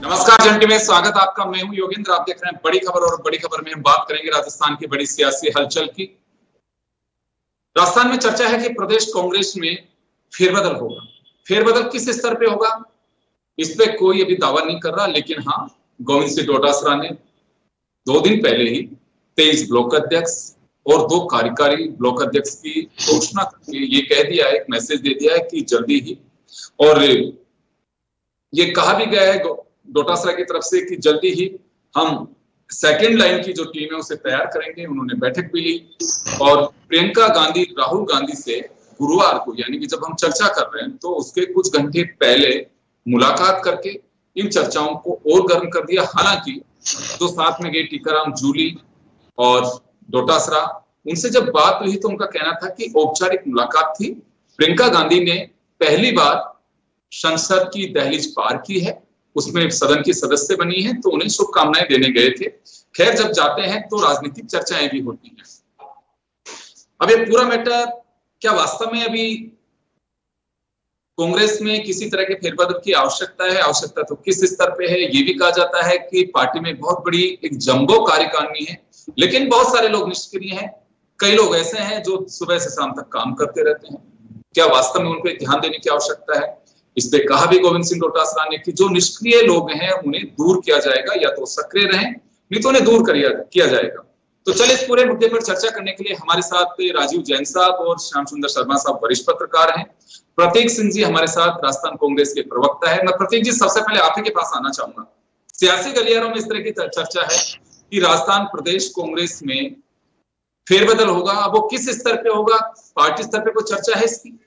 नमस्कार जंटी में स्वागत आपका। मैं हूं योगेंद्र। आप देख रहे हैं बड़ी खबर और बड़ी खबर में हम बात करेंगे राजस्थान की बड़ी सियासी हलचल की। राजस्थान में चर्चा है कि प्रदेश कांग्रेस में फेरबदल होगा। फेरबदल किस स्तर पे होगा इस पे कोई अभी दावा नहीं कर रहा, लेकिन हाँ, गोविंद सिंह डोटासरा ने 2 दिन पहले ही 23 ब्लॉक अध्यक्ष और 2 कार्यकारी ब्लॉक अध्यक्ष की घोषणा करके ये कह दिया है, एक मैसेज दे दिया है कि जल्दी ही, और ये कहा भी गया है डोटासरा की तरफ से कि जल्दी ही हम सेकेंड लाइन की जो टीम है उसे तैयार करेंगे। उन्होंने बैठक भी ली और प्रियंका गांधी राहुल गांधी से गुरुवार को, यानी कि जब हम चर्चा कर रहे हैं तो उसके कुछ घंटे पहले मुलाकात करके इन चर्चाओं को और गर्म कर दिया। हालांकि जो साथ में गए टीकाराम जूली और डोटासरा, उनसे जब बात हुई तो उनका कहना था कि औपचारिक मुलाकात थी। प्रियंका गांधी ने पहली बार संसद की दहलीज पार की है, उसमें सदन की सदस्य बनी है, तो उन्हें शुभकामनाएं देने गए थे। खैर, जब जाते हैं तो राजनीतिक चर्चाएं भी होती हैं। अब ये पूरा मैटर क्या वास्तव में अभी कांग्रेस में किसी तरह के फेरबदल की आवश्यकता है? आवश्यकता तो किस स्तर पे है? ये भी कहा जाता है कि पार्टी में बहुत बड़ी एक जंबो कार्यकारिणी है, लेकिन बहुत सारे लोग निष्क्रिय हैं। कई लोग ऐसे हैं जो सुबह से शाम तक काम करते रहते हैं। क्या वास्तव में उन पर ध्यान देने की आवश्यकता है? इस पे कहा भी गोविंद सिंह डोटासरा ने कि जो निष्क्रिय लोग हैं उन्हें दूर किया जाएगा, या तो सक्रिय रहें, नहीं तो उन्हें दूर किया जाएगा। तो चलिए इस पूरे मुद्दे पर चर्चा करने के लिए हमारे साथ राजीव जैन साहब और श्याम सुंदर शर्मा साहब वरिष्ठ पत्रकार हैं। प्रतीक सिंह जी हमारे साथ राजस्थान कांग्रेस के प्रवक्ता है। मैं प्रतीक जी सबसे पहले आप ही के पास आना चाहूंगा। सियासी गलियारों में इस तरह की चर्चा है कि राजस्थान प्रदेश कांग्रेस में फेरबदल होगा। अब वो किस स्तर पे होगा? पार्टी स्तर पे कोई चर्चा है इसकी?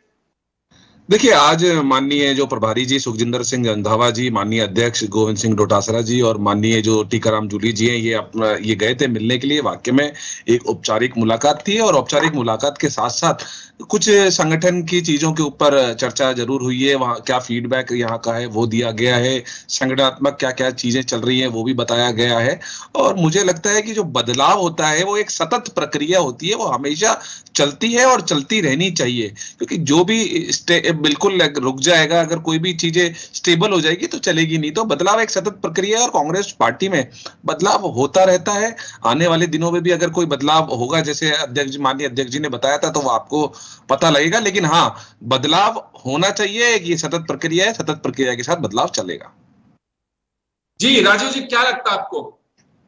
देखिए, आज माननीय जो प्रभारी जी सुखजिंदर सिंह रंधावा जी, माननीय अध्यक्ष गोविंद सिंह डोटासरा जी और माननीय जो टीकाराम जूली जी हैं, ये गए थे मिलने के लिए। वाकई में एक औपचारिक मुलाकात थी और औपचारिक मुलाकात के साथ साथ कुछ संगठन की चीजों के ऊपर चर्चा जरूर हुई है। वहाँ क्या फीडबैक यहाँ का है वो दिया गया है, संगठनात्मक क्या क्या चीजें चल रही हैं वो भी बताया गया है। और मुझे लगता है कि जो बदलाव होता है वो एक सतत प्रक्रिया होती है, वो हमेशा चलती है और चलती रहनी चाहिए, क्योंकि जो भी बिल्कुल रुक जाएगा, अगर कोई भी चीजें स्टेबल हो जाएगी तो चलेगी नहीं। तो बदलाव एक सतत प्रक्रिया है और कांग्रेस पार्टी में बदलाव होता रहता है। आने वाले दिनों में भी अगर कोई बदलाव होगा, जैसे माननीय अध्यक्ष जी ने बताया था, तो वो आपको पता लगेगा। लेकिन हाँ, बदलाव होना चाहिए, ये सतत प्रक्रिया है, सतत प्रक्रिया के साथ बदलाव चलेगा। जी राजीव जी, क्या लगता है आपको,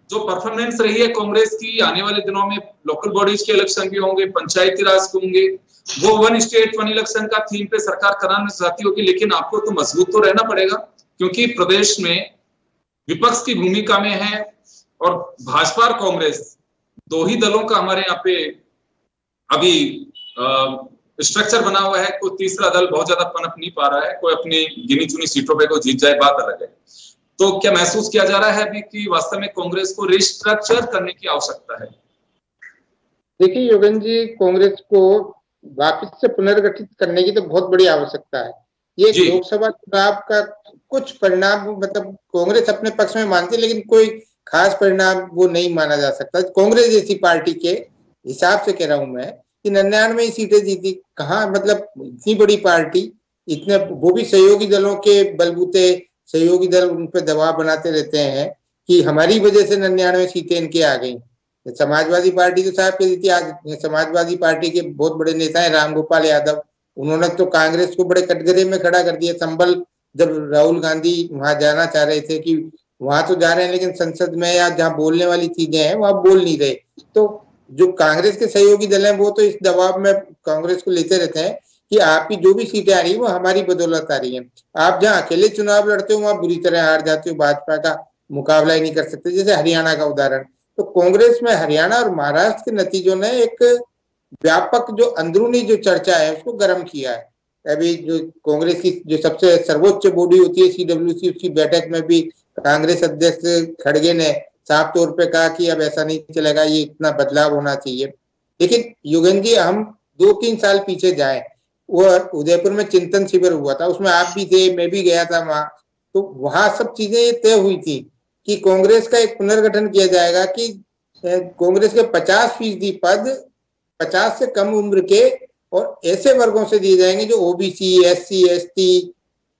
जो परफॉर्मेंस रही है कांग्रेस की, आने वाले दिनों में लोकल बॉडीज के इलेक्शन भी होंगे, पंचायती राज के होंगे, वो 1 स्टेट 1 इलेक्शन का थीम पे सरकार कराना चाहती होगी, लेकिन आपको तो मजबूत तो रहना पड़ेगा, क्योंकि प्रदेश में विपक्ष की भूमिका में है और भाजपा और कांग्रेस 2 ही दलों का हमारे यहाँ पे अभी स्ट्रक्चर बना हुआ है। कोई तीसरा दल बहुत ज्यादा पनप नहीं पा रहा है, कोई अपनी गिनी चुनी सीटों पे कोई जीत जाए बात अलग है। तो क्या महसूस किया जा रहा है अभी कि वास्तव में कांग्रेस को रिस्ट्रक्चर करने की आवश्यकता है? देखिए योगेंद्र जी, कांग्रेस को वापस से पुनर्गठित करने की तो बहुत बड़ी आवश्यकता है। ये लोकसभा चुनाव का कुछ परिणाम मतलब कांग्रेस अपने पक्ष में मानती है, लेकिन कोई खास परिणाम वो नहीं माना जा सकता। कांग्रेस जैसी पार्टी के हिसाब से कह रहा हूं मैं कि 99 सीटें जीती, कहाँ मतलब इतनी बड़ी पार्टी, इतने वो भी सहयोगी दलों के बलबूते, सहयोगी दल उन पर दबाव बनाते रहते हैं कि हमारी वजह से 99 सीटें इनके आ गई। समाजवादी पार्टी तो साहब कह दी थी। आज समाजवादी पार्टी के बहुत बड़े नेता हैं रामगोपाल यादव, उन्होंने तो कांग्रेस को बड़े कटघरे में खड़ा कर दिया। संभल जब राहुल गांधी वहां जाना चाह रहे थे कि वहां तो जा रहे हैं, लेकिन संसद में या जहाँ बोलने वाली चीजें हैं वहां बोल नहीं रहे। तो जो कांग्रेस के सहयोगी दल हैं वो तो इस दबाव में कांग्रेस को लेते रहते हैं कि आपकी जो भी सीटें आ रही है वो हमारी बदौलत आ रही है। आप जहाँ अकेले चुनाव लड़ते हो वहां बुरी तरह हार जाते हो, भाजपा का मुकाबला ही नहीं कर सकते। जैसे हरियाणा का उदाहरण, तो कांग्रेस में हरियाणा और महाराष्ट्र के नतीजों ने एक व्यापक जो अंदरूनी जो चर्चा है उसको गर्म किया है। अभी जो कांग्रेस की जो सबसे सर्वोच्च बॉडी होती है CWC, उसकी बैठक में भी कांग्रेस अध्यक्ष खड़गे ने साफ तौर पे कहा कि अब ऐसा नहीं चलेगा, ये इतना बदलाव होना चाहिए। लेकिन योगेंद्र जी, हम 2-3 साल पीछे जाए, वो उदयपुर में चिंतन शिविर हुआ था, उसमें आप भी थे, मैं भी गया था वहां। तो वहां सब चीजें तय हुई थी कि कांग्रेस का एक पुनर्गठन किया जाएगा कि कांग्रेस के 50% पद 50 से कम उम्र के और ऐसे वर्गों से दिए जाएंगे जो OBC, SC, ST,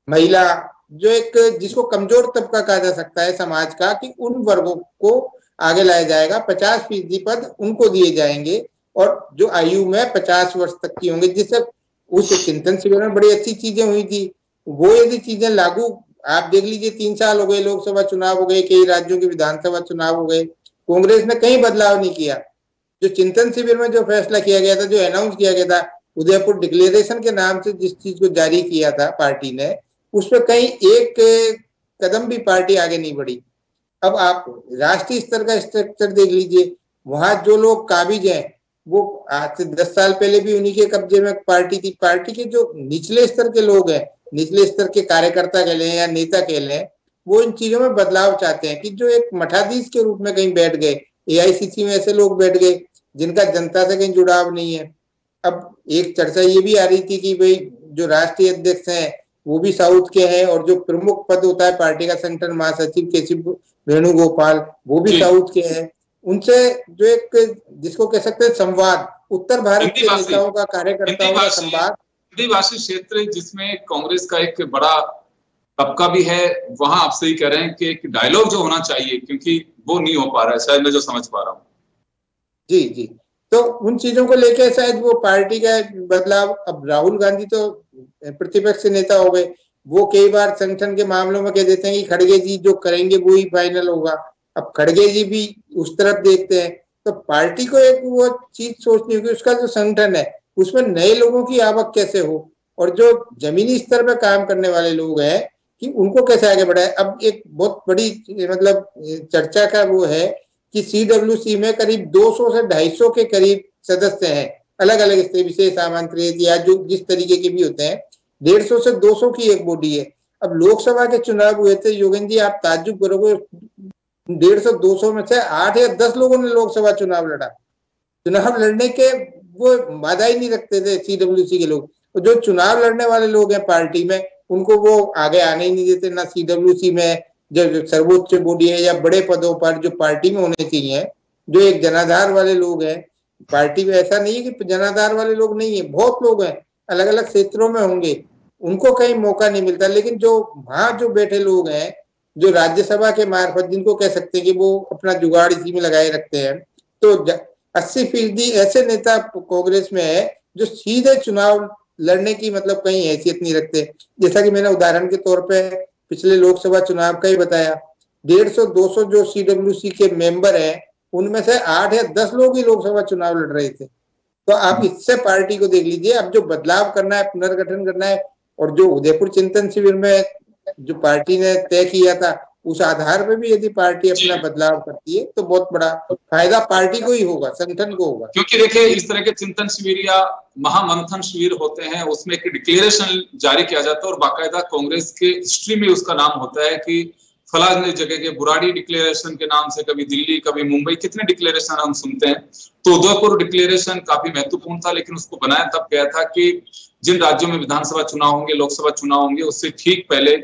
महिला, जो एक जिसको कमजोर तबका कहा जा सकता है समाज का, कि उन वर्गों को आगे लाया जाएगा, 50% पद उनको दिए जाएंगे और जो आयु में 50 वर्ष तक की होंगे, जिससे उस चिंतन शिविर में बड़ी अच्छी चीजें हुई थी, वो यदि चीजें लागू, आप देख लीजिए 3 साल हो गए, लोकसभा चुनाव हो गए, कई राज्यों के विधानसभा चुनाव हो गए, कांग्रेस ने कहीं बदलाव नहीं किया। जो चिंतन शिविर में जो फैसला किया गया था, जो अनाउंस किया गया था, उदयपुर डिक्लेरेशन के नाम से जिस चीज को जारी किया था पार्टी ने, उसमें कहीं एक कदम भी पार्टी आगे नहीं बढ़ी। अब आप राष्ट्रीय स्तर का स्ट्रक्चर देख लीजिए, वहां जो लोग काबिज हैं वो आज से 10 साल पहले भी उन्हीं के कब्जे में पार्टी थी। पार्टी के जो निचले स्तर के लोग हैं, निचले स्तर के कार्यकर्ता कह लें या नेता कह लें, वो इन चीजों में बदलाव चाहते हैं, कि जो एक मठाधीश के रूप में कहीं बैठ गए, एआईसीसी में ऐसे लोग बैठ गए जिनका जनता से कहीं जुड़ाव नहीं है। अब एक चर्चा ये भी आ रही थी कि भाई जो राष्ट्रीय अध्यक्ष हैं वो भी साउथ के हैं, और जो प्रमुख पद होता है पार्टी का सेंट्रल महासचिव केसी वेणुगोपाल, वो भी साउथ के हैं। उनसे जो एक जिसको कह सकते हैं संवाद, उत्तर भारत के नेताओं का, कार्यकर्ताओं का संवाद, हिंदी भाषी क्षेत्र जिसमें कांग्रेस का एक बड़ा तबका भी है, वहां आप सही कह रहे हैं कि एक डायलॉग जो होना चाहिए, क्योंकि वो नहीं हो पा रहा है, शायद मैं जो समझ पा रहा हूँ। जी जी, तो उन चीजों को लेकर शायद वो पार्टी का बदलाव। अब राहुल गांधी तो प्रतिपक्ष नेता हो गए, वो कई बार संगठन के मामलों में कह देते हैं कि खड़गे जी जो करेंगे वो ही फाइनल होगा। अब खड़गे जी भी उस तरफ देखते हैं, तो पार्टी को एक वो चीज सोचनी होगी, उसका जो संगठन है उसमें नए लोगों की आवक कैसे हो, और जो जमीनी स्तर पर काम करने वाले लोग हैं कि उनको कैसे आगे बढ़ाए। अब एक बहुत बड़ी मतलब चर्चा का वो है कि सीडब्ल्यूसी में करीब 200 से 250 के करीब सदस्य हैं, अलग अलग स्तर, विशेष आमंत्रित या जो जिस तरीके के भी होते हैं। 150 से 200 की एक बॉडी है। अब लोकसभा के चुनाव हुए थे योगेन जी, आप ताज्जुब करोगे, 150-200 में से 8 या 10 लोगों ने लोकसभा चुनाव लड़ा। चुनाव लड़ने के वो वादा ही नहीं रखते थे सीडब्ल्यूसी के लोग। तो जो चुनाव लड़ने वाले लोग हैं पार्टी में, उनको वो आगे आने ही नहीं देते, ना सीडब्ल्यूसी में जो सर्वोच्च बॉडी है या बड़े पदों पर जो पार्टी में होने चाहिए, जो एक जनाधार वाले लोग हैं पार्टी में। ऐसा नहीं है कि जनाधार वाले लोग नहीं है, बहुत लोग हैं, अलग अलग क्षेत्रों में होंगे, उनको कहीं मौका नहीं मिलता। लेकिन जो वहां जो बैठे लोग हैं, जो राज्यसभा के मार्फत, जिनको कह सकते हैं कि वो अपना जुगाड़ इसी में लगाए रखते हैं, तो 80% ऐसे नेता कांग्रेस में है जो सीधे चुनाव लड़ने की मतलब कहीं हैसियत नहीं रखते। जैसा कि मैंने उदाहरण के तौर पे पिछले लोकसभा चुनाव का ही बताया, 150-200 जो सीडब्ल्यूसी के मेंबर हैं, उनमें से 8 या 10 लोग ही लोकसभा चुनाव लड़ रहे थे। तो आप इससे पार्टी को देख लीजिए। अब जो बदलाव करना है, पुनर्गठन करना है, और जो उदयपुर चिंतन शिविर में जो पार्टी ने तय किया था, उस आधार पर भी यदि पार्टी अपना बदलाव करती है तो बहुत बड़ा फायदा पार्टी को ही होगा, संगठन को होगा। क्योंकि देखिए, इस तरह के चिंतन शिविर या महामंथन शिविर होते हैं, उसमें एक डिक्लेरेशन जारी किया जाता है और बाकायदा कांग्रेस के हिस्ट्री में उसका नाम होता है कि फलाने जगह के बुराड़ी डिक्लेरेशन के नाम से, कभी दिल्ली कभी मुंबई, कितने डिक्लेरेशन हम सुनते हैं। तो उदयपुर डिक्लेरेशन काफी महत्वपूर्ण था, लेकिन उसको बनाया तब गया था कि जिन राज्यों में विधानसभा चुनाव होंगे, लोकसभा चुनाव होंगे, उससे ठीक पहले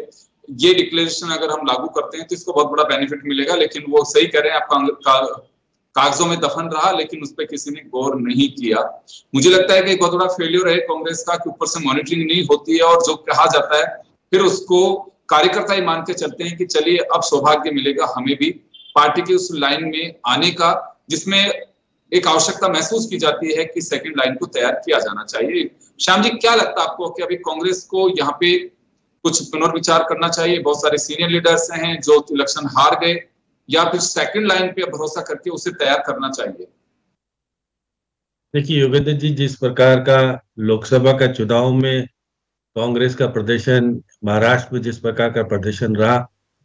ये डिक्लेरेशन अगर हम लागू करते हैं तो इसको बहुत बड़ा बेनिफिट मिलेगा। लेकिन वो सही कह रहे हैं, आपका कागजों में दफन रहा, लेकिन उस पर किसी ने गौर नहीं किया। मुझे लगता है कि एक बहुत बड़ा फेलियर है कांग्रेस का कि ऊपर से मॉनिटरिंग नहीं होती है, और जो कहा जाता है फिर उसको कार्यकर्ता ही मान के चलते हैं कि चलिए अब सौभाग्य मिलेगा हमें भी पार्टी की उस लाइन में आने का, जिसमें एक आवश्यकता महसूस की जाती है कि सेकंड लाइन को तैयार किया जाना चाहिए। श्याम जी, क्या लगता है आपको कि अभी कांग्रेस को यहाँ पे कुछ पुनर्विचार करना चाहिए? बहुत सारे सीनियर लीडर्स हैं जो इलेक्शन हार गए, या फिर सेकंड लाइन पे भरोसा करके उसे तैयार करना चाहिए? देखिए योगेंद्र जी, जिस प्रकार का लोकसभा का चुनाव में कांग्रेस का प्रदर्शन, महाराष्ट्र में जिस प्रकार का प्रदर्शन रहा,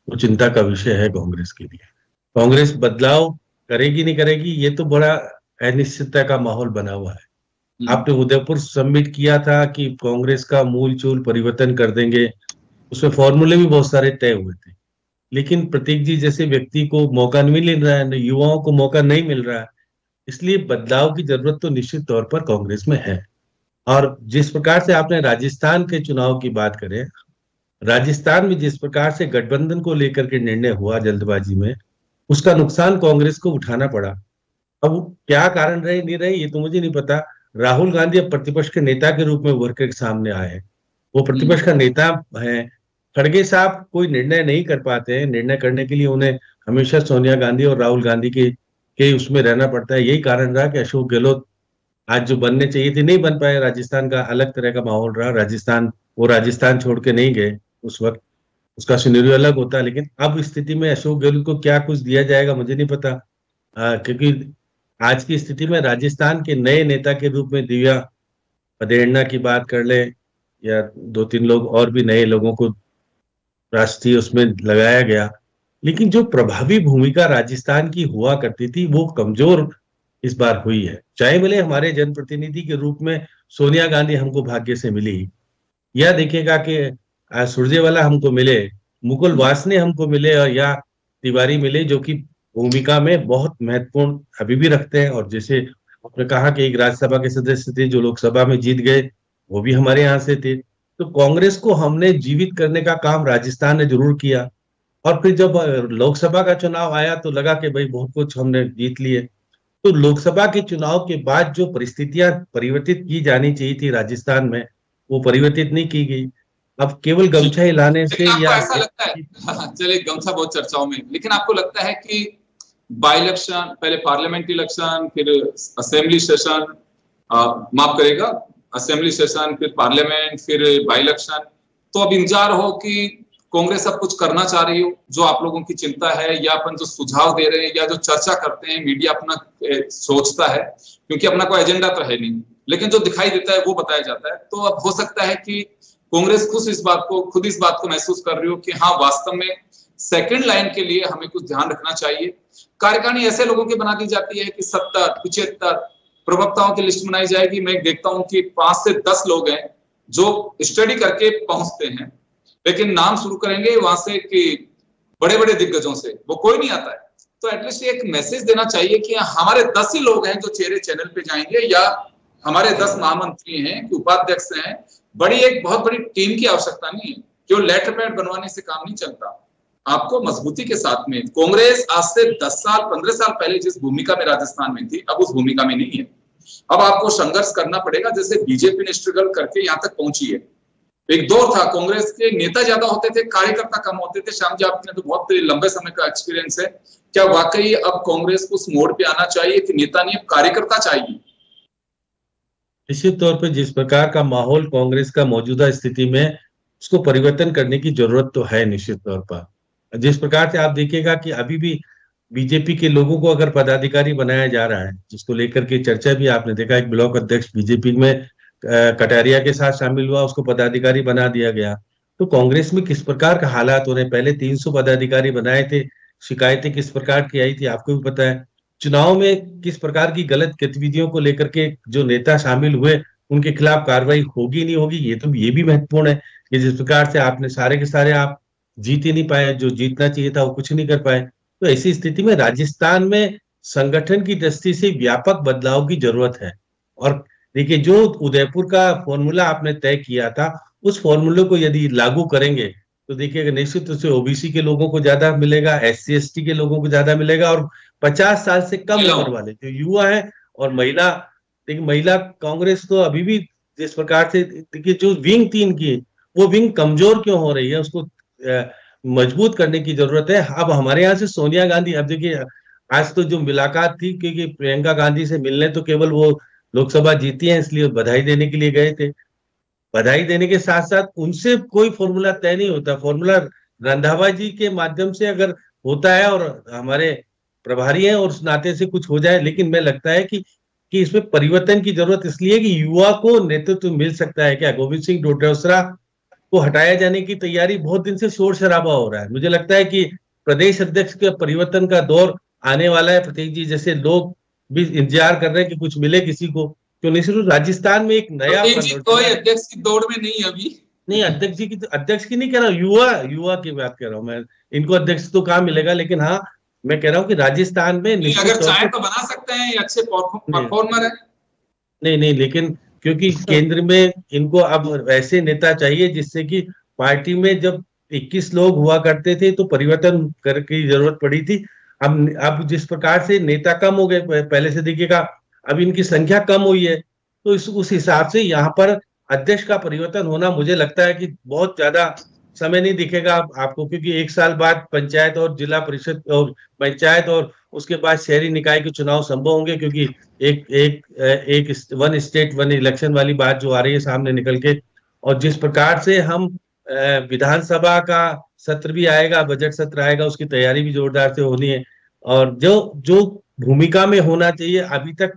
वो चिंता का विषय है कांग्रेस के लिए। कांग्रेस बदलाव करेगी नहीं करेगी, ये तो बड़ा अनिश्चितता का माहौल बना हुआ है। आपने उदयपुर सबमिट किया था कि कांग्रेस का मूल चूल परिवर्तन कर देंगे, उसमें फॉर्मूले भी बहुत सारे तय हुए थे, लेकिन प्रतीक जी जैसे व्यक्ति को मौका नहीं मिल रहा है, युवाओं को मौका नहीं मिल रहा है, इसलिए बदलाव की जरूरत तो निश्चित तौर पर कांग्रेस में है। और जिस प्रकार से आपने राजस्थान के चुनाव की बात करें, राजस्थान में जिस प्रकार से गठबंधन को लेकर के निर्णय हुआ जल्दबाजी में, उसका नुकसान कांग्रेस को उठाना पड़ा। अब क्या कारण रहे नहीं रहे ये तो मुझे नहीं पता। राहुल गांधी अब प्रतिपक्ष के नेता के रूप में उभर के सामने आए हैं, वो प्रतिपक्ष का नेता है, खड़गे साहब कोई निर्णय नहीं कर पाते हैं। निर्णय करने के लिए उन्हें हमेशा सोनिया गांधी और राहुल गांधी के उसमें रहना पड़ता है। यही कारण रहा कि अशोक गहलोत आज जो बनने चाहिए थे नहीं बन पाए। राजस्थान का अलग तरह का माहौल रहा। वो राजस्थान छोड़ के नहीं गए उस वक्त, उसका सिनेरियो अलग होता। लेकिन अब स्थिति में अशोक गहलोत को क्या कुछ दिया जाएगा मुझे नहीं पता, क्योंकि आज की स्थिति में राजस्थान के नए नेता के रूप में दिव्या पदेरना की बात कर ले या 2-3 लोग और भी नए लोगों को राष्ट्रीय उसमें लगाया गया, लेकिन जो प्रभावी भूमिका राजस्थान की हुआ करती थी वो कमजोर इस बार हुई है। चाहे भले हमारे जनप्रतिनिधि के रूप में सोनिया गांधी हमको भाग्य से मिली, या देखिएगा कि सुरजेवाला हमको मिले, मुकुल वासने हमको मिले, और या तिवारी मिले, जो कि भूमिका में बहुत महत्वपूर्ण अभी भी रखते हैं। और जैसे आपने कहा कि एक राज्यसभा के सदस्य थे जो लोकसभा में जीत गए, वो भी हमारे यहाँ से थे। तो कांग्रेस को हमने जीवित करने का काम राजस्थान ने जरूर किया। और फिर जब लोकसभा का चुनाव आया तो लगा कि भाई बहुत कुछ हमने जीत लिए। तो लोकसभा के चुनाव के बाद जो परिस्थितियां परिवर्तित की जानी चाहिए थी राजस्थान में, वो परिवर्तित नहीं की गई। अब केवल गमछा हिलाने से या ऐसा लगता है, चलिए गमछा बहुत चर्चाओं में, लेकिन आपको लगता है कि बाई इलेक्शन, पहले पार्लियामेंट इलेक्शन, फिर असेंबली सेशन, माफ करेगा, असेंबली सेशन, फिर पार्लियामेंट, फिर बाई इलेक्शन, तो अब इंतजार हो कि कांग्रेस अब कुछ करना चाह रही हो, जो आप लोगों की चिंता है, या अपन जो सुझाव दे रहे हैं या जो चर्चा करते हैं, मीडिया अपना सोचता है, क्योंकि अपना कोई एजेंडा तो है नहीं, लेकिन जो दिखाई देता है वो बताया जाता है। तो अब हो सकता है कि कांग्रेस खुद इस बात को महसूस कर रही हो कि हाँ, वास्तव में सेकंड लाइन के लिए हमें कुछ ध्यान रखना चाहिए। कार्यकारिणी ऐसे लोगों की बना दी जाती है कि 70-75 प्रवक्ताओं की लिस्ट बनाई जाएगी। मैं देखता हूं कि 5 से 10 लोग हैं जो स्टडी करके पहुंचते हैं, लेकिन नाम शुरू करेंगे वहां से कि बड़े बड़े दिग्गजों से, वो कोई नहीं आता है। तो एटलीस्ट एक मैसेज देना चाहिए कि हमारे 10 ही लोग हैं जो चेहरे चैनल पे जाएंगे, या हमारे 10 महामंत्री हैं कि उपाध्यक्ष हैं। एक बहुत बड़ी टीम की आवश्यकता नहीं है, जो लेटर पैड बनवाने से काम नहीं चलता। आपको मजबूती के साथ में, कांग्रेस आज से 10 साल 15 साल पहले जिस भूमिका में राजस्थान में थी, अब उस भूमिका में नहीं है। अब आपको संघर्ष करना पड़ेगा, जैसे बीजेपी ने स्ट्रगल करके यहाँ तक पहुंची है। एक दौर था कांग्रेस के नेता ज्यादा होते थे, कार्यकर्ता कम होते थे। श्याम जी, आपने तो बहुत लंबे समय का एक्सपीरियंस है, क्या वाकई अब कांग्रेस को उस मोड़ पे आना चाहिए कि नेता नहीं, अब कार्यकर्ता चाहिए? निश्चित तौर पे जिस प्रकार का माहौल कांग्रेस का मौजूदा स्थिति में, उसको परिवर्तन करने की जरूरत तो है निश्चित तौर पर। जिस प्रकार से आप देखिएगा कि अभी भी बीजेपी के लोगों को अगर पदाधिकारी बनाया जा रहा है, जिसको लेकर के चर्चा भी आपने देखा, एक ब्लॉक अध्यक्ष बीजेपी में कटारिया के साथ शामिल हुआ, उसको पदाधिकारी बना दिया गया। तो कांग्रेस में किस प्रकार का हालात हो रहे हैं। पहले 300 पदाधिकारी बनाए थे, शिकायतें किस प्रकार की आई थी आपको भी पता है। चुनाव में किस प्रकार की गलत गतिविधियों को लेकर के जो नेता शामिल हुए, उनके खिलाफ कार्रवाई होगी नहीं होगी, ये भी महत्वपूर्ण है कि जिस प्रकार से आपने सारे के सारे आप जीत ही नहीं पाए, जो जीतना चाहिए था वो कुछ नहीं कर पाए। तो ऐसी स्थिति में राजस्थान में संगठन की दृष्टि से व्यापक बदलाव की जरूरत है। और देखिए, जो उदयपुर का फॉर्मूला आपने तय किया था, उस फॉर्मूले को यदि लागू करेंगे तो देखिएगा निश्चित रूप से ओबीसी के लोगों को ज्यादा मिलेगा, SC ST के लोगों को ज्यादा मिलेगा, और 50 साल से कम उम्र वाले जो युवा है और महिला, देखिए महिला कांग्रेस तो अभी भी जिस प्रकार से, देखिए जो विंग 3 की, वो विंग कमजोर क्यों हो रही है, उसको मजबूत करने की जरूरत है। अब हमारे यहाँ से सोनिया गांधी, अब देखिए आज तो जो मुलाकात थी, क्योंकि प्रियंका गांधी से मिलने तो केवल वो लोकसभा जीती है इसलिए बधाई देने के लिए गए थे। बधाई देने के साथ साथ उनसे कोई फॉर्मूला तय नहीं होता। फॉर्मूला रंधावा जी के माध्यम से अगर होता है और हमारे प्रभारी हैं और उस नाते से कुछ हो जाए, लेकिन मैं लगता है कि इसमें परिवर्तन की जरूरत इसलिए कि युवा को नेतृत्व मिल सकता है। क्या गोविंद सिंह डोटासरा को हटाया जाने की तैयारी बहुत दिन से शोर शराबा हो रहा है। मुझे लगता है कि प्रदेश अध्यक्ष के परिवर्तन का दौर आने वाला है। प्रतीक जी जैसे लोग भी इंतजार कर रहे हैं कि कुछ मिले किसी को, तो निश्चित राजस्थान में एक नया कोई अध्यक्ष की दौड़ में नहीं अभी नहीं, अध्यक्ष की नहीं कह रहा हूँ, युवा की बात कर रहा हूँ मैं। इनको अध्यक्ष तो कहाँ मिलेगा, लेकिन हाँ मैं कह रहा हूँ कि राजस्थान में अगर चाहे तो बना सकते हैं, अच्छे परफॉर्मर है। नहीं, लेकिन क्योंकि केंद्र में इनको अब ऐसे नेता चाहिए जिससे कि पार्टी में जब 21 लोग हुआ करते थे तो परिवर्तन करने की जरूरत पड़ी थी। अब जिस प्रकार से नेता कम हो गए, पहले से देखिएगा अब इनकी संख्या कम हुई है, तो उस हिसाब से यहाँ पर अध्यक्ष का परिवर्तन होना मुझे लगता है कि बहुत ज्यादा समय नहीं दिखेगा आपको, क्योंकि एक साल बाद पंचायत और जिला परिषद और पंचायत और उसके बाद शहरी निकाय के चुनाव संभव होंगे, क्योंकि एक वन स्टेट वन इलेक्शन वाली बात जो आ रही है सामने निकल के। और जिस प्रकार से हम विधानसभा का सत्र भी आएगा, बजट सत्र आएगा, उसकी तैयारी भी जोरदार से होनी है। और जो भूमिका में होना चाहिए, अभी तक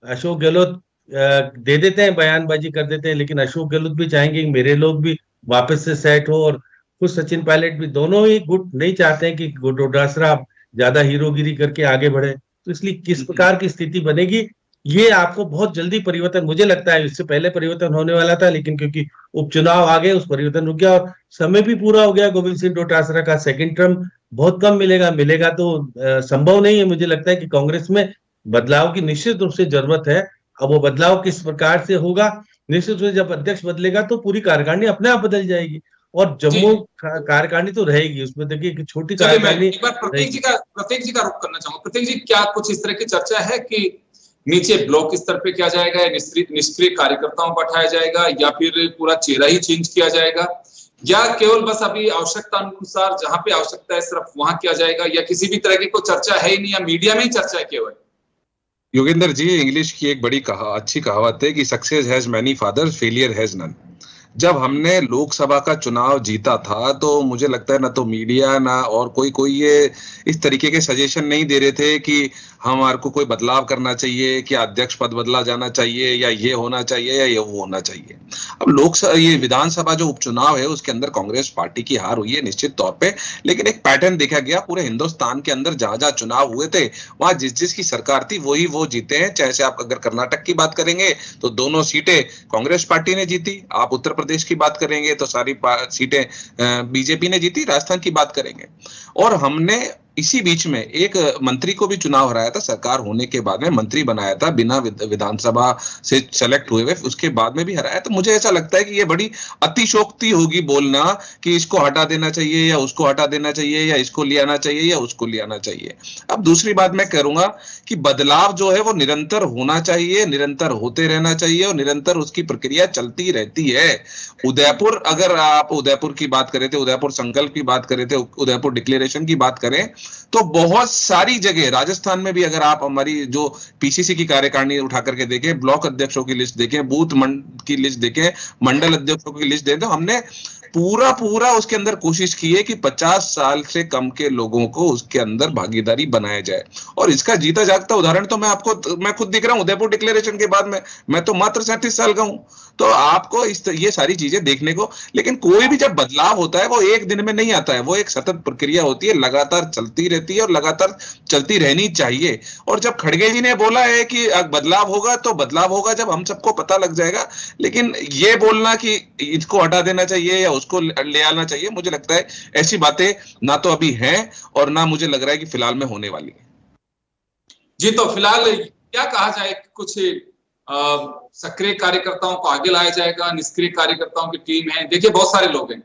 अशोक गहलोत दे देते हैं, बयानबाजी कर देते हैं, लेकिन अशोक गहलोत भी चाहेंगे कि मेरे लोग भी वापस से सेट हो, और खुद सचिन पायलट भी, दोनों ही गुट नहीं चाहते हैं कि डोटासरा ज्यादा हीरोगिरी करके आगे बढ़े। तो इसलिए किस प्रकार की स्थिति बनेगी, ये आपको बहुत जल्दी परिवर्तन, मुझे लगता है इससे पहले परिवर्तन होने वाला था, लेकिन क्योंकि उपचुनाव आ गए उस परिवर्तन रुक गया, और समय भी पूरा हो गया गोविंद सिंह डोटासरा का। सेकंड टर्म बहुत कम मिलेगा तो संभव नहीं है। मुझे लगता है कि कांग्रेस में बदलाव की निश्चित रूप से जरूरत है। अब वो बदलाव किस प्रकार से होगा, निश्चित रूप से जब अध्यक्ष बदलेगा तो पूरी कार्यकारिणी अपने आप बदल जाएगी, और जम्मू कार्यकारिणी तो रहेगी, उसमें देखिए कि छोटी कार्यकारिणी। प्रतीक जी का रुख करना चाहूंगा। प्रतीक जी, क्या कुछ इस तरह की चर्चा है कि नीचे ब्लॉक स्तर पे किया जाएगा, निष्क्रिय कार्यकर्ताओं को हटाया जाएगा, या फिर पूरा चेहरा ही चेंज किया जाएगा, या केवल बस अभी आवश्यकता अनुसार जहां पे आवश्यकता है सिर्फ वहां किया जाएगा, या किसी भी तरह की कोई चर्चा है ही नहीं, या मीडिया में ही चर्चा है केवल? योगेंद्र जी, इंग्लिश की एक बड़ी अच्छी कहावत है कि success has many fathers, failure has none. जब हमने लोकसभा का चुनाव जीता था तो मुझे लगता है ना तो मीडिया ना और कोई ये इस तरीके के सजेशन नहीं दे रहे थे कि हमारे को कोई बदलाव करना चाहिए, कि अध्यक्ष पद बदला जाना चाहिए, या ये होना चाहिए, या ये वो होना चाहिए। अब लोकसभा, ये विधानसभा जो उपचुनाव है उसके अंदर कांग्रेस पार्टी की हार हुई है निश्चित तौर पे, लेकिन एक पैटर्न देखा गया पूरे हिंदुस्तान के अंदर, जहां जहां चुनाव हुए थे वहां जिसकी सरकार थी वही वो जीते हैं। चाहे से आप अगर कर्नाटक की बात करेंगे तो दोनों सीटें कांग्रेस पार्टी ने जीती, आप उत्तर प्रदेश की बात करेंगे तो सारी सीटें बीजेपी ने जीती, राजस्थान की बात करेंगे। और हमने इसी बीच में एक मंत्री को भी चुनाव हराया था, सरकार होने के बाद में मंत्री बनाया था, बिना विधानसभा से सेलेक्ट हुए, उसके बाद में भी हराया। तो मुझे ऐसा लगता है कि ये बड़ी अतिशोक्ति होगी बोलना कि इसको हटा देना चाहिए, या उसको हटा देना चाहिए, या इसको ले आना चाहिए, या उसको ले आना चाहिए। अब दूसरी बात मैं करूंगा कि बदलाव जो है वो निरंतर होना चाहिए, निरंतर होते रहना चाहिए, और निरंतर उसकी प्रक्रिया चलती रहती है। उदयपुर, अगर आप उदयपुर की बात करें थे, उदयपुर संकल्प की बात करें थे, उदयपुर डिक्लेरेशन की बात करें, तो बहुत सारी जगह राजस्थान में भी अगर आप हमारी जो पीसीसी की कार्यकारिणी उठा करके देखें, ब्लॉक अध्यक्षों की लिस्ट देखें, बूथ की लिस्ट देखें, मंडल अध्यक्षों की लिस्ट देखें, तो हमने पूरा उसके अंदर कोशिश की है कि 50 साल से कम के लोगों को उसके अंदर भागीदारी बनाया जाए। और इसका जीता जागता उदाहरण तो मैं खुद दिख रहा हूं। उदयपुर डिक्लेरेशन के बाद में मैं तो मात्र 37 साल का हूं, तो आपको ये सारी चीजें देखने को। लेकिन कोई भी जब बदलाव होता है वो एक दिन में नहीं आता है, वो एक सतत प्रक्रिया होती है, लगातार चलती रहती है और लगातार चलती रहनी चाहिए। और जब खड़गे जी ने बोला है कि बदलाव होगा, तो बदलाव होगा जब हम सबको पता लग जाएगा। लेकिन ये बोलना कि इसको हटा देना चाहिए या उसको ले आना चाहिए, मुझे लगता है ऐसी बातें ना तो अभी हैं और ना मुझे लग रहा है कि फिलहाल में होने वाली है। जी, तो फिलहाल क्या कहा जाए, कुछ सक्रिय कार्यकर्ताओं को आगे लाया जाएगा, निष्क्रिय कार्यकर्ताओं की टीम है। देखिए, बहुत सारे लोग हैं,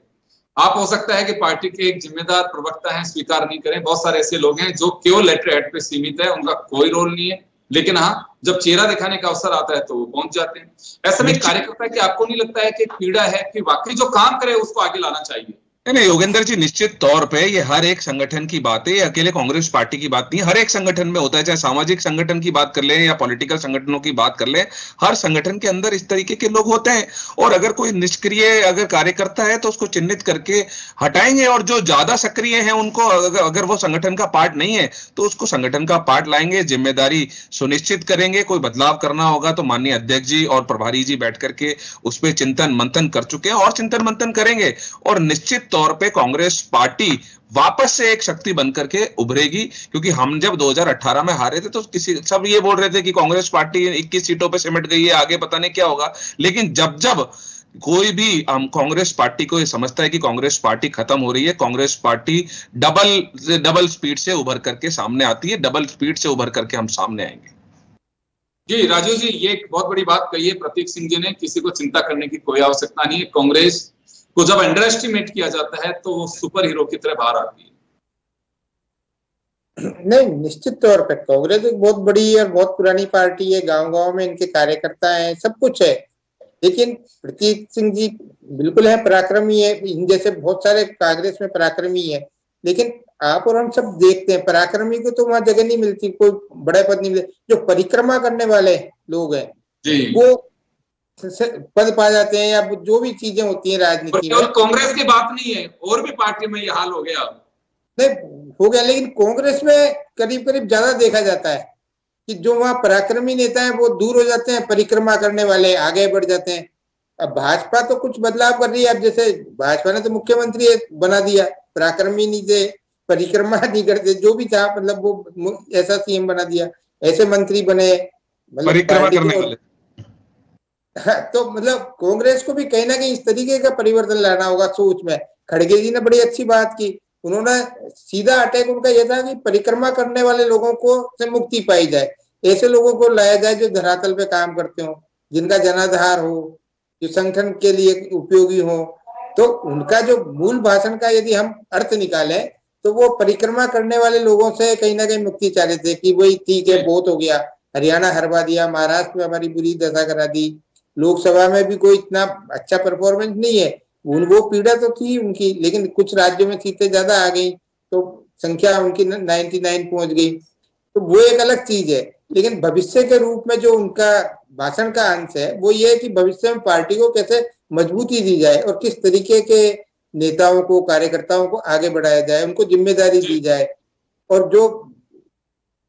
आप हो सकता है कि पार्टी के एक जिम्मेदार प्रवक्ता हैं, स्वीकार नहीं करें, बहुत सारे ऐसे लोग हैं जो केवल लेटर हेड पे सीमित है, उनका कोई रोल नहीं है, लेकिन हाँ, जब चेहरा दिखाने का अवसर आता है तो वो पहुंच जाते हैं। ऐसे में कार्यकर्ता की आपको नहीं लगता है कि पीड़ा है कि वाकई जो काम करे उसको आगे लाना चाहिए? नहीं योगेंद्र जी, निश्चित तौर पे ये हर एक संगठन की बात है, ये अकेले कांग्रेस पार्टी की बात नहीं है, हर एक संगठन में होता है। चाहे सामाजिक संगठन की बात कर लें या पॉलिटिकल संगठनों की बात कर लें, हर संगठन के अंदर इस तरीके के लोग होते हैं। और अगर कोई निष्क्रिय अगर कार्यकर्ता है तो उसको चिन्हित करके हटाएंगे, और जो ज्यादा सक्रिय है उनको अगर वो संगठन का पार्ट नहीं है तो उसको संगठन का पार्ट लाएंगे, जिम्मेदारी सुनिश्चित करेंगे। कोई बदलाव करना होगा तो माननीय अध्यक्ष जी और प्रभारी जी बैठ करके उस पर चिंतन मंथन कर चुके हैं और चिंतन मंथन करेंगे, और निश्चित तौर पे कांग्रेस पार्टी वापस से एक शक्ति बनकर के उभरेगी। क्योंकि हम जब 2018 में हारे थे तो सब ये बोल रहे थे कि कांग्रेस पार्टी 21 सीटों पे सिमट गई है, आगे पता नहीं क्या होगा। लेकिन जब कोई भी हम कांग्रेस पार्टी को ये समझता है कि कांग्रेस पार्टी खत्म हो रही है, कांग्रेस पार्टी डबल स्पीड से उभर करके सामने आती है, डबल स्पीड से उभर करके हम सामने आएंगे। जी राजू जी, ये एक बहुत बड़ी बात कही है प्रतीक सिंह जी ने, किसी को चिंता करने की कोई आवश्यकता नहीं है। कांग्रेस को जब अंडर एस्टिमेट किया जाता है तो वो सुपर हीरो की तरह बाहर आती है। नहीं, निश्चित तौर पर कांग्रेस एक बहुत बड़ी और बहुत पुरानी पार्टी है, गांव-गांव में इनके कार्यकर्ता हैं, सब कुछ है। लेकिन प्रतीक सिंह जी बिल्कुल है, पराक्रमी है, इन जैसे बहुत सारे कांग्रेस में पराक्रमी है, लेकिन आप और हम सब देखते हैं पराक्रमी को तो वहां जगह नहीं मिलती, कोई बड़ा पद नहीं मिलता। जो परिक्रमा करने वाले लोग हैं वो पद पा जाते हैं, या जो भी चीजें होती हैं राजनीति में। कांग्रेस की बात नहीं है, और भी पार्टी में ये हाल हो गया। नहीं हो गया, लेकिन कांग्रेस में करीब करीब ज्यादा देखा जाता है कि जो वहां पराक्रमी नेता है वो दूर हो जाते हैं, परिक्रमा करने वाले आगे बढ़ जाते हैं। अब भाजपा तो कुछ बदलाव कर रही है। अब जैसे भाजपा ने तो मुख्यमंत्री बना दिया, पराक्रमी नहीं थे, परिक्रमा नहीं करते, जो भी था मतलब वो ऐसा सीएम बना दिया, ऐसे मंत्री बने, परिक्रमा करने वाले। तो मतलब कांग्रेस को भी कहीं ना कहीं इस तरीके का परिवर्तन लाना होगा सोच में। खड़गे जी ने बड़ी अच्छी बात की, उन्होंने सीधा अटैक उनका यह था कि परिक्रमा करने वाले लोगों को से मुक्ति पाई जाए, ऐसे लोगों को लाया जाए जो धरातल पे काम करते हो, जिनका जनाधार हो, जो संगठन के लिए उपयोगी हो। तो उनका जो मूल भाषण का यदि हम अर्थ निकालें तो वो परिक्रमा करने वाले लोगों से कहीं ना कहीं मुक्ति चाह रहे थे कि वही ठीक है, बहुत हो गया, हरियाणा हरवा दिया, महाराष्ट्र में हमारी बुरी दशा करा दी, लोकसभा में भी कोई इतना अच्छा परफॉर्मेंस नहीं है, वो पीड़ा तो थी उनकी, लेकिन कुछ राज्यों में सीटें ज्यादा आ गई तो संख्या उनकी 99 पहुंच गई, तो वो एक अलग चीज है। लेकिन भविष्य के रूप में जो उनका भाषण का अंश है वो ये है कि भविष्य में पार्टी को कैसे मजबूती दी जाए और किस तरीके के नेताओं को, कार्यकर्ताओं को आगे बढ़ाया जाए, उनको जिम्मेदारी दी जाए। और जो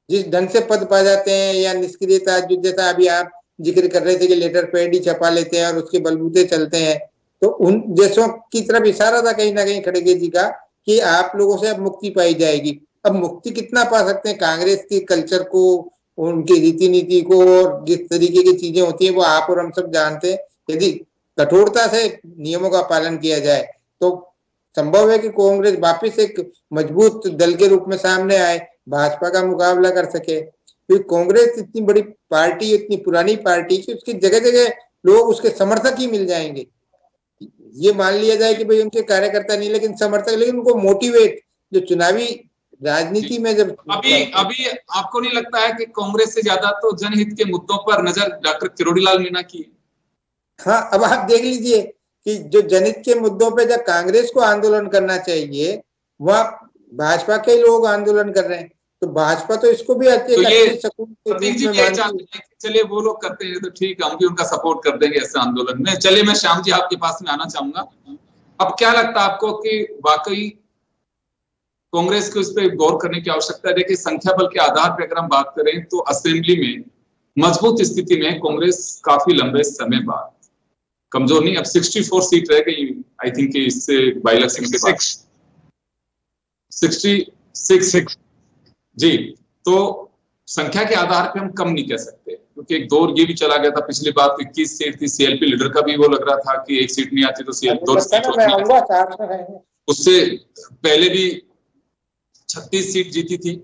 जिस ढंग से पद पा जाते हैं या निष्क्रियता, जो जैसा अभी आप जिक्र कर रहे थे कि लेटर पैड ही छपा लेते हैं और उसके बलबूते चलते हैं, तो उन जैसों की तरफ इशारा था कहीं ना कहीं खड़गे जी का कि आप लोगों से अब मुक्ति पाई जाएगी। अब मुक्ति कितना पा सकते हैं? कांग्रेस के कल्चर को, उनकी रीति नीति को और जिस तरीके की चीजें होती हैं वो आप और हम सब जानते हैं। यदि कठोरता से नियमों का पालन किया जाए तो संभव है कि कांग्रेस वापिस एक मजबूत दल के रूप में सामने आए, भाजपा का मुकाबला कर सके। क्योंकि कांग्रेस इतनी बड़ी पार्टी, इतनी पुरानी पार्टी कि उसकी जगह जगह लोग उसके समर्थक ही मिल जाएंगे। ये मान लिया जाए कि भाई उनके कार्यकर्ता नहीं लेकिन समर्थक, लेकिन उनको मोटिवेट, जो चुनावी राजनीति में जब अभी आपको नहीं लगता है कि कांग्रेस से ज्यादा तो जनहित के मुद्दों पर नजर डॉक्टर किरोड़ीलाल मीणा की? हाँ, अब आप देख लीजिए कि जो जनहित के मुद्दों पे जब कांग्रेस को आंदोलन करना चाहिए वहां भाजपा के लोग आंदोलन कर रहे हैं, तो भाजपा तो इसको भी चलिए वो लोग करते हैं तो ठीक है, हम भी उनका सपोर्ट कर देंगे ऐसे आंदोलन में। चलिए मैं श्याम जी आपके पास में आना चाहूंगा। अब क्या लगता है आपको कि वाकई कांग्रेस को इस पे गौर करने की आवश्यकता है? देखिए संख्या बल के आधार पर अगर हम बात करें तो असेंबली में मजबूत स्थिति में कांग्रेस काफी लंबे समय बाद कमजोर नहीं, अब 64 सीट रह गई आई थिंक इससे बाई इलेक्शन के बाद 66 जी। तो संख्या के आधार पे हम कम नहीं कह सकते, क्योंकि एक दौर ये भी चला गया था, पिछली बार 21 सीट थी, सीएलपी लीडर का भी वो लग रहा था कि एक सीट नहीं आती तो उससे पहले भी 36 सीट जीती थी।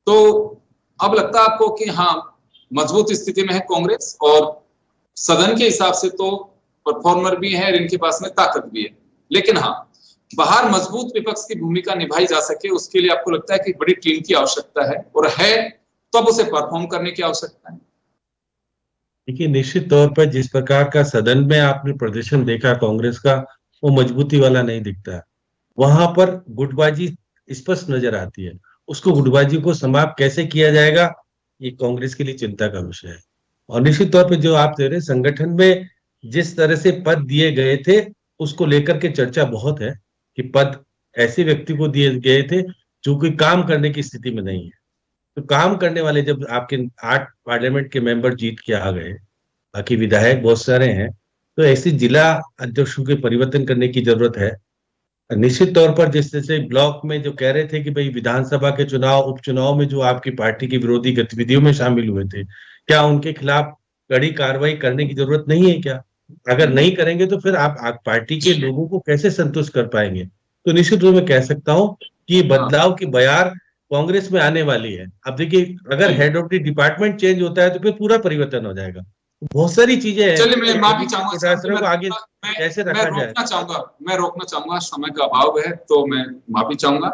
तो अब लगता है आपको कि हाँ मजबूत स्थिति में है कांग्रेस और सदन के हिसाब से तो परफॉर्मर भी है, इनके पास में ताकत भी है, लेकिन हाँ बाहर मजबूत विपक्ष की भूमिका निभाई जा सके उसके लिए आपको लगता है कि बड़ी टीम की आवश्यकता है, और है तो अब उसे परफॉर्म करने की आवश्यकता है? देखिए निश्चित तौर पर जिस प्रकार का सदन में आपने प्रदर्शन देखा कांग्रेस का, वो मजबूती वाला नहीं दिखता है। वहां पर गुटबाजी स्पष्ट नजर आती है। उसको गुटबाजी को समाप्त कैसे किया जाएगा ये कांग्रेस के लिए चिंता का विषय है। और निश्चित तौर पर जो आप कह रहे संगठन में जिस तरह से पद दिए गए थे उसको लेकर के चर्चा बहुत है कि पद ऐसे व्यक्ति को दिए गए थे जो कोई काम करने की स्थिति में नहीं है। तो काम करने वाले जब आपके 8 पार्लियामेंट के मेंबर जीत के आ गए, बाकी विधायक बहुत सारे हैं, तो ऐसे जिला अध्यक्षों के परिवर्तन करने की जरूरत है। निश्चित तौर पर जिस जैसे ब्लॉक में जो कह रहे थे कि भाई विधानसभा के चुनाव, उपचुनाव में जो आपकी पार्टी की विरोधी गतिविधियों में शामिल हुए थे, क्या उनके खिलाफ कड़ी कार्रवाई करने की जरूरत नहीं है क्या? अगर नहीं करेंगे तो फिर आप पार्टी के लोगों को कैसे संतुष्ट कर पाएंगे? तो निश्चित रूप में कह सकता हूं कि बदलाव की बयार कांग्रेस में आने वाली है। अब देखिए अगर head of the department change होता है तो फिर पूरा परिवर्तन हो जाएगा। बहुत सारी चीजें हैं। चलिए मैं माफी चाहूंगा, आगे कैसे रखा जाए, मैं रोकना चाहूंगा, समय का अभाव है तो मैं माफी चाहूंगा।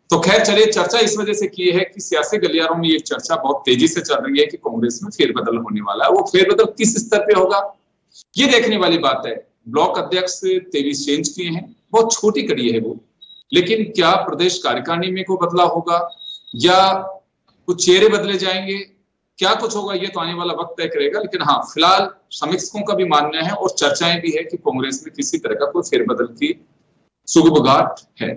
तो खैर चलिए, चर्चा इस वजह से की है कि सियासी गलियारों में ये चर्चा बहुत तेजी से चल रही है कि कांग्रेस में फेरबदल होने वाला है। वो फेरबदल किस स्तर पे होगा ये देखने वाली बात है। ब्लॉक अध्यक्ष 23 चेंज किए हैं, बहुत छोटी कड़ी है वो, लेकिन क्या प्रदेश कार्यकारिणी में कोई बदलाव होगा या कुछ चेहरे बदले जाएंगे, क्या कुछ होगा, ये तो आने वाला वक्त तय करेगा। लेकिन हाँ, फिलहाल समीक्षकों का भी मानना है और चर्चाएं भी है कि कांग्रेस में किसी तरह का कोई फेरबदल की सुगबुगाहट है।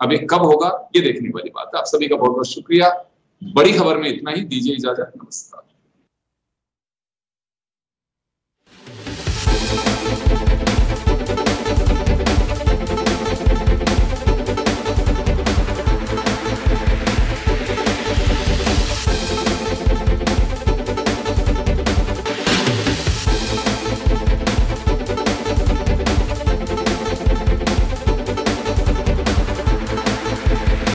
अब ये कब होगा ये देखने वाली बात है। आप सभी का बहुत बहुत शुक्रिया। बड़ी खबर में इतना ही, दीजिए इजाजत, नमस्कार।